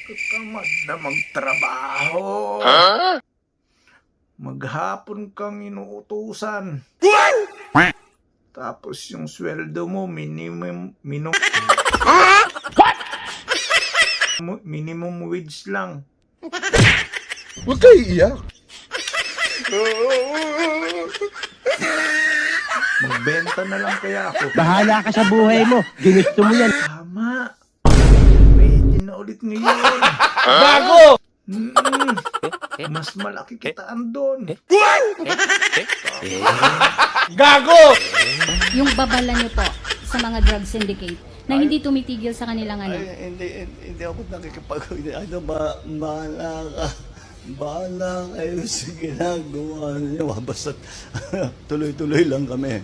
Katamad na magtrabaho. Maghapon kang inuutusan. Tapos yung sweldo mo, minimum wage lang. Huwag kayo iiyak. Magbenta na lang kaya ako. Bahala ka sa buhay mo. Ginusto mo yan. Tama. Pwede na ulit ngayon. Bago! Mas malaki kitaan doon. Gago! Yung babala nyo po sa mga drug syndicate na hindi tumitigil sa kanilang ano. Hindi ako bahala kayo sa ginagawa niyo. Basta tuloy-tuloy lang kami.